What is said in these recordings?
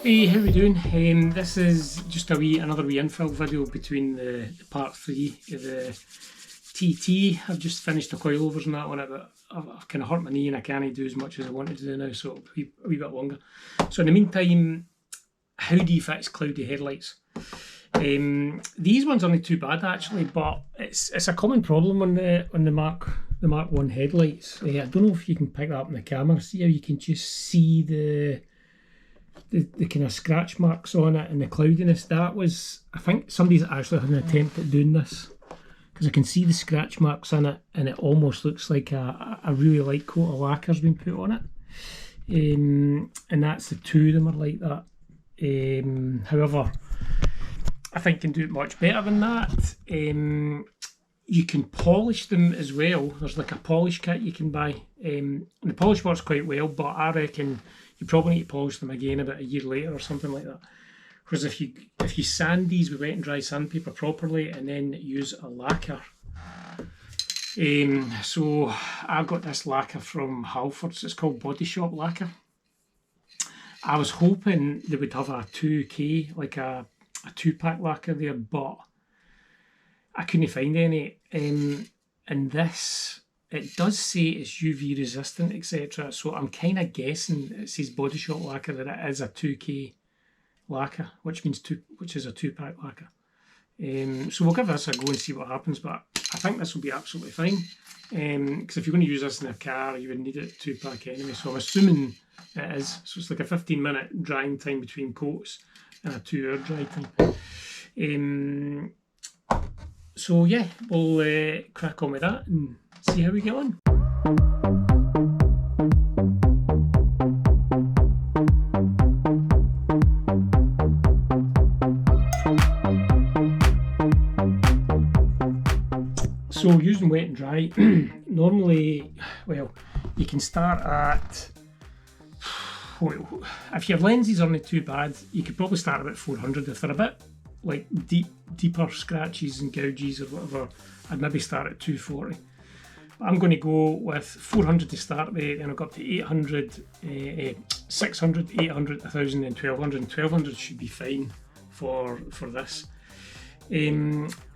Hey, how we doing? This is just another wee infill video between the part 3 of the TT. I've just finished the coilovers and that on it, but I've kind of hurt my knee and I can't do as much as I wanted to do now, so it'll be a wee bit longer. So in the meantime, how do you fix cloudy headlights? These ones aren't too bad actually, but it's a common problem on the Mark 1 headlights. I don't know if you can pick that up in the camera. See how you can just see the kind of scratch marks on it and the cloudiness. That was, I think somebody's actually had an attempt at doing this, because I can see the scratch marks on it and it almost looks like a really light coat of lacquer's been put on it. And that's the two of them are like that. However, I think you can do it much better than that. You can polish them as well. There's like a polish kit you can buy. And the polish works quite well, but I reckon you probably need to polish them again about a year later or something like that. Whereas if you sand these with wet and dry sandpaper properly and then use a lacquer. So I got this lacquer from Halfords. It's called Body Shop Lacquer. I was hoping they would have a 2K, like a 2-pack lacquer there, but I couldn't find any. And this, it does say it's UV resistant, etc. So I'm kind of guessing it says Body Shop Lacquer that it is a 2K lacquer, which is a 2-pack lacquer. So we'll give this a go and see what happens, but I think this will be absolutely fine. Because if you're going to use this in a car, you would need it 2-pack anyway. So I'm assuming it is. So it's like a 15-minute drying time between coats and a 2-hour dry time. So yeah, we'll crack on with that and see how we get on. So using wet and dry, normally, well, you can start at, well, if your lenses aren't too bad, you could probably start about 400. If they're a bit like deeper scratches and gouges or whatever, I'd maybe start at 240. But I'm going to go with 400 to start with, then I'll go up to 800, 600, 800, 1000 and 1200. And 1200 should be fine for this.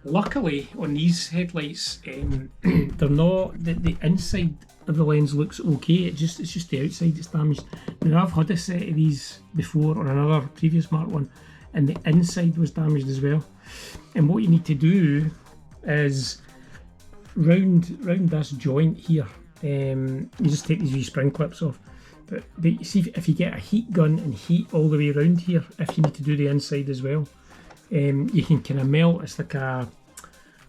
Luckily on these headlights, they're not, the inside of the lens looks okay, it's just the outside that's damaged. Now I've had a set of these before on another previous Mark 1 and the inside was damaged as well. And what you need to do is round this joint here, you just take these wee spring clips off, but you see if you get a heat gun and heat all the way around here, if you need to do the inside as well, you can kind of melt. It's like a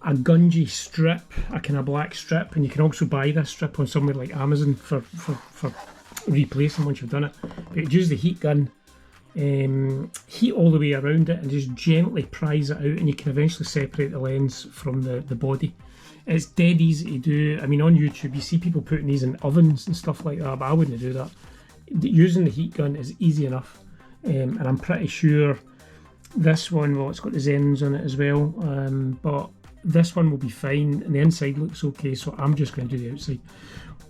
gungy strip, a kind of black strip, and you can also buy this strip on somewhere like Amazon for replacing once you've done it. But you use the heat gun, heat all the way around it and just gently prise it out, and you can eventually separate the lens from the body. It's dead easy to do. I mean, on YouTube you see people putting these in ovens and stuff like that, but I wouldn't do that. Using the heat gun is easy enough, and I'm pretty sure this one, well, it's got the Zens on it as well, but this one will be fine, and the inside looks okay, so I'm just going to do the outside.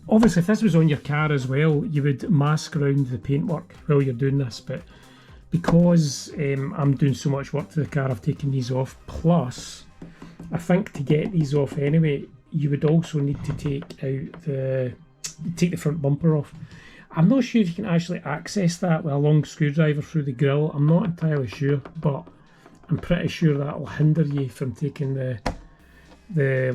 Obviously, if this was on your car as well, you would mask around the paintwork while you're doing this, but because I'm doing so much work to the car, I've taken these off. Plus, I think to get these off anyway, you would also need to take the front bumper off. I'm not sure if you can actually access that with a long screwdriver through the grille. I'm not entirely sure, but I'm pretty sure that will hinder you from taking the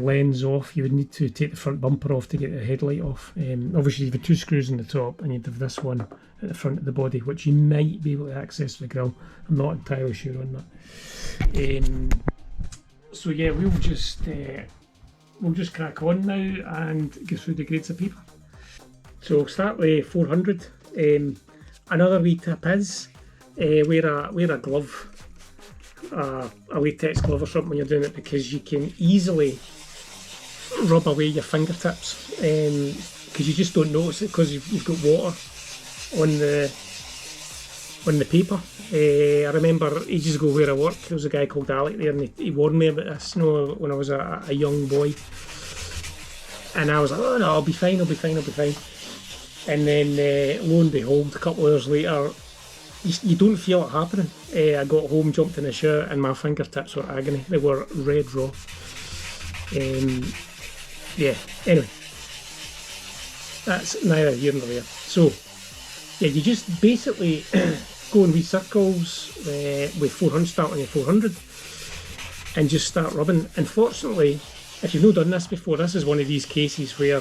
lens off. You would need to take the front bumper off to get the headlight off. Obviously you've got 2 screws in the top and you'd have this one at the front of the body, which you might be able to access with the grille. I'm not entirely sure on that. So yeah, we'll just crack on now and go through the grades of paper. So we'll start with 400. Another wee tip is wear a glove, a latex glove or something when you're doing it, because you can easily rub away your fingertips, because you just don't notice it because you've got water on the paper. I remember ages ago where I worked, there was a guy called Alec there, and he warned me about this, you know, when I was a young boy, and I was like, oh no, I'll be fine. And then lo and behold, a couple of hours later, you don't feel it happening. I got home, jumped in the shower, and my fingertips were agony. They were red raw. Yeah, anyway, that's neither here nor there. So, yeah, you just basically go in wee circles with 400, start on your 400, and just start rubbing. Unfortunately, if you've not done this before, this is one of these cases where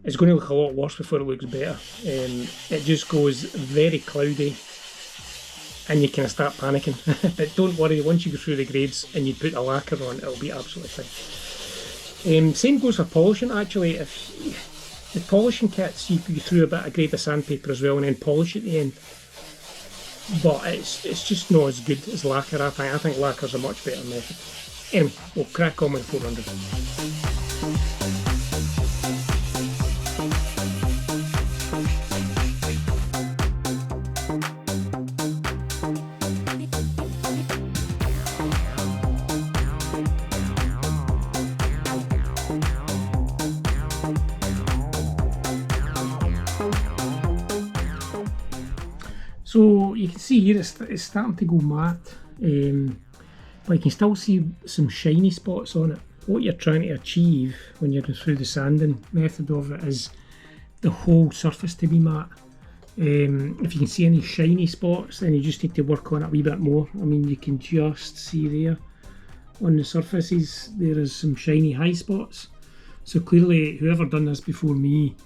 it's going to look a lot worse before it looks better. It just goes very cloudy, and you kind of start panicking. But don't worry, once you go through the grades and you put a lacquer on, it'll be absolutely fine. Same goes for polishing actually. If the polishing kits, you go through a bit of grade of sandpaper as well and then polish at the end. But it's just not as good as lacquer, I think. I think lacquer's a much better method. Anyway, we'll crack on with 400. So you can see here it's starting to go matte, but you can still see some shiny spots on it. What you're trying to achieve when you're going through the sanding method of it is the whole surface to be matte. If you can see any shiny spots, then you just need to work on it a wee bit more. I mean, you can just see there on the surfaces there is some shiny high spots. So clearly whoever done this before me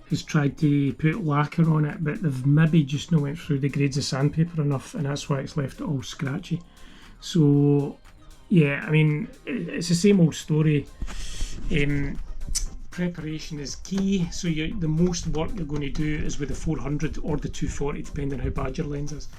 has tried to put lacquer on it, but they've maybe just not went through the grades of sandpaper enough, and that's why it's left it all scratchy. So yeah, I mean, it's the same old story. Preparation is key, so the most work you're going to do is with the 400 or the 240, depending on how bad your lens is.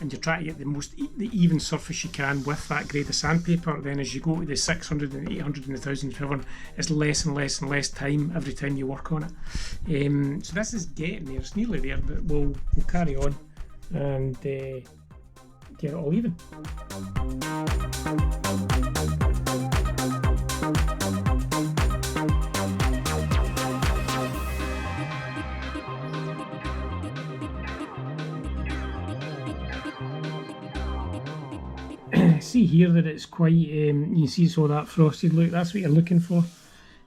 And you're trying to get the even surface you can with that grade of sandpaper. Then as you go to the 600 and 800 and 1000, it's less and less and less time every time you work on it. So this is getting there, it's nearly there, but we'll carry on and get it all even. See here that it's quite, you see so that frosted look, that's what you're looking for,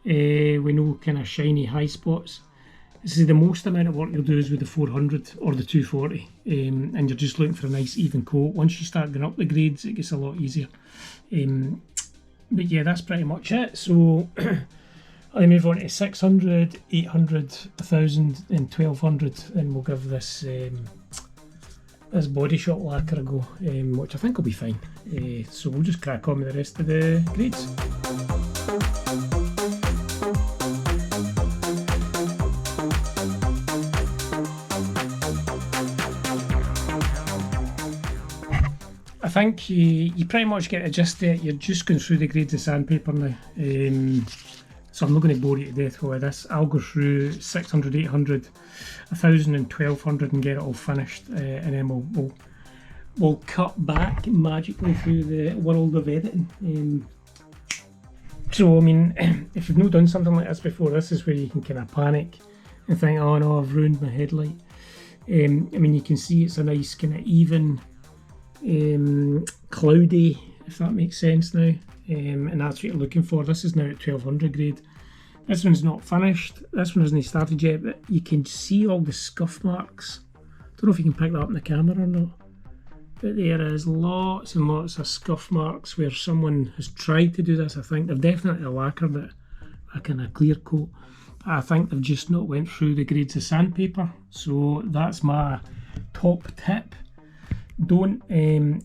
with no kind of shiny high spots. This is the most amount of work you'll do is with the 400 or the 240, and you're just looking for a nice even coat. Once you start going up the grades, it gets a lot easier. But yeah, that's pretty much it. So I'll move on to 600, 800, 1000 and 1200, and we'll give this this Body Shop lacquer a go, which I think will be fine. So we'll just crack on with the rest of the grades. I think you pretty much get the gist of it. You're just going through the grades of sandpaper now. So I'm not going to bore you to death with this. I'll go through 600, 800, 1000 and 1200 and get it all finished, and then we'll cut back magically through the world of editing. So I mean, if you've not done something like this before, this is where you can kind of panic and think, oh no, I've ruined my headlight. I mean, you can see it's a nice kind of even, cloudy, if that makes sense now. And that's what you're looking for. This is now at 1200 grade. This one's not finished. This one hasn't started yet, but you can see all the scuff marks. Don't know if you can pick that up in the camera or not, but there is lots and lots of scuff marks where someone has tried to do this. I think they've definitely lacquered it a kind of clear coat, but I think they've just not went through the grades of sandpaper. So that's my top tip. Don't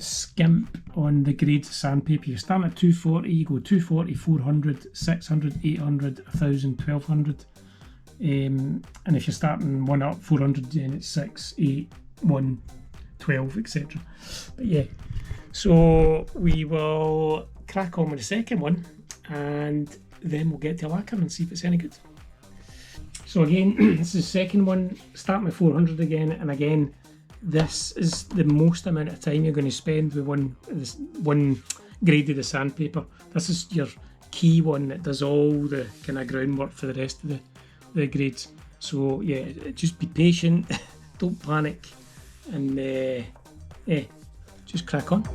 skimp on the grades of sandpaper. You start at 240, you go 240, 400, 600, 800, 1000, 1200. And if you're starting one up 400, then it's 6, 8, 1, 12, etc. But yeah, so we will crack on with the second one and then we'll get to lacquer and see if it's any good. So again, this is the second one, starting with 400 again, and again, this is the most amount of time you're going to spend with one grade of the sandpaper. This is your key one that does all the kind of groundwork for the rest of the grades. So yeah, just be patient, don't panic. and yeah, just crack on.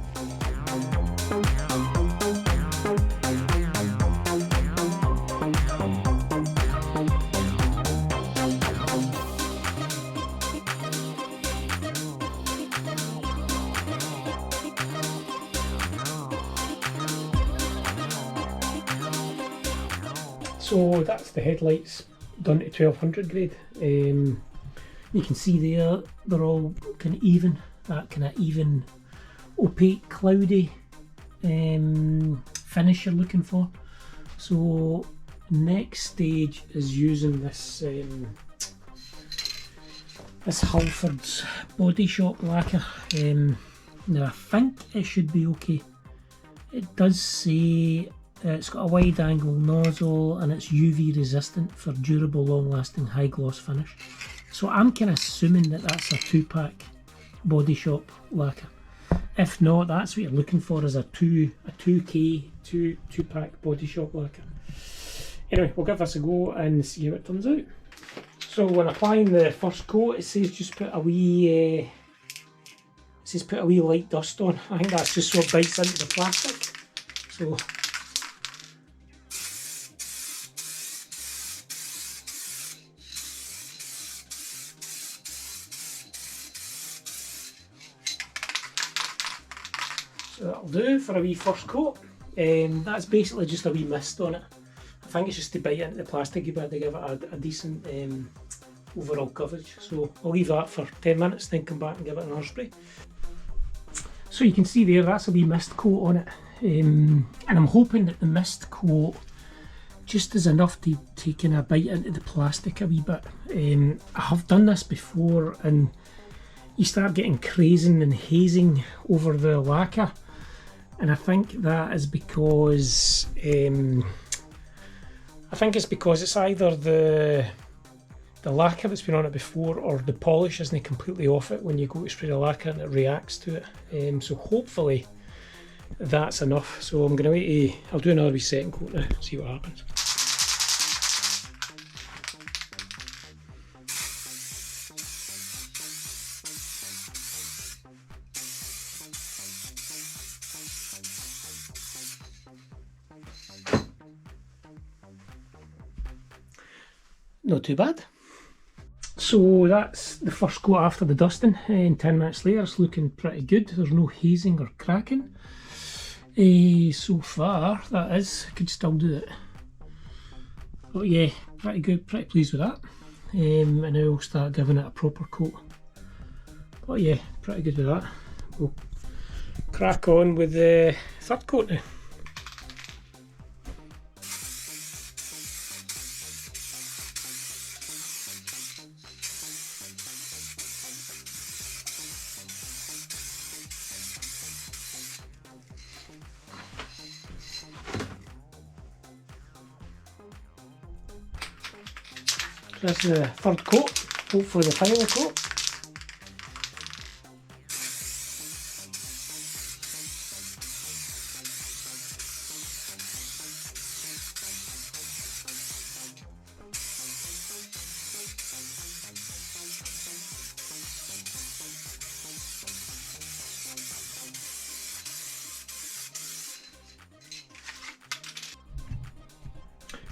So that's the headlights done to 1200 grade. You can see there they're all kind of even, that kind of even opaque cloudy finish you're looking for. So next stage is using this this Halford's Body Shop lacquer. Now I think it should be okay. It does say it's got a wide angle nozzle and it's UV resistant for durable, long lasting, high gloss finish. So I'm kind of assuming that that's a 2-pack Body Shop lacquer. If not, that's what you're looking for, is a 2K 2-pack Body Shop lacquer. Anyway, we'll give this a go and see how it turns out. So when applying the first coat, it says just put a wee light dust on. I think that's just so it bites into the plastic. So that'll do for a wee first coat. That's basically just a wee mist on it. I think it's just to bite into the plastic a bit to give it a decent overall coverage. So I'll leave that for 10 minutes, then come back and give it another spray. So you can see there, that's a wee mist coat on it. And I'm hoping that the mist coat just is enough to take in a bite into the plastic a wee bit. I have done this before and you start getting crazing and hazing over the lacquer. And I think that is because it's either the lacquer that's been on it before or the polish isn't completely off it when you go to spray the lacquer and it reacts to it. So hopefully that's enough. So I'm going to I'll do another wee second coat now, see what happens. Not too bad. So that's the first coat after the dusting, and 10 minutes later it's looking pretty good. There's no hazing or cracking. So far that is, I could still do it. But yeah, pretty good, pretty pleased with that. And now we'll start giving it a proper coat. But yeah, pretty good with that. We'll crack on with the third coat now. That's the third coat, hopefully the final coat.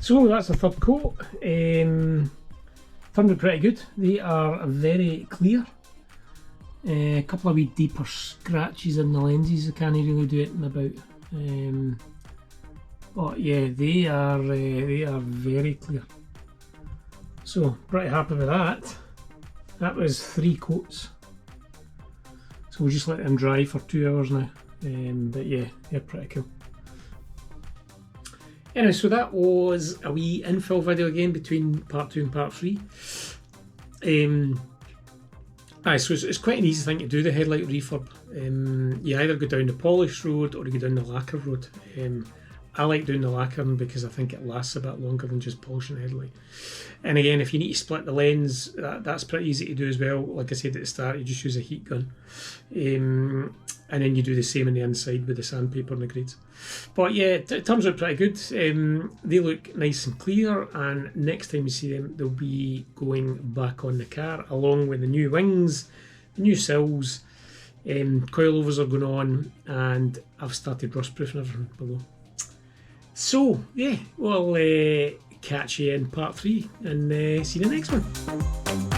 So that's the third coat. Turned out pretty good. They are very clear. A couple of wee deeper scratches in the lenses. I can't really do it in about. But yeah, they are very clear. So pretty happy with that. That was 3 coats. So we'll just let them dry for 2 hours now. But yeah, they're pretty cool. Anyway, so that was a wee infill video again between part 2 and part 3. So it's quite an easy thing to do, the headlight refurb. You either go down the polish road or you go down the lacquer road. I like doing the lacquering because I think it lasts a bit longer than just polishing the headlight. And again, if you need to split the lens, that's pretty easy to do as well. Like I said at the start, you just use a heat gun. And then you do the same on the inside with the sandpaper and the grades. But yeah, it turns out pretty good. They look nice and clear, and next time you see them, they'll be going back on the car along with the new wings, new sills, coilovers are going on, and I've started rust proofing everything below. So yeah, we'll catch you in part 3 and see you in the next one.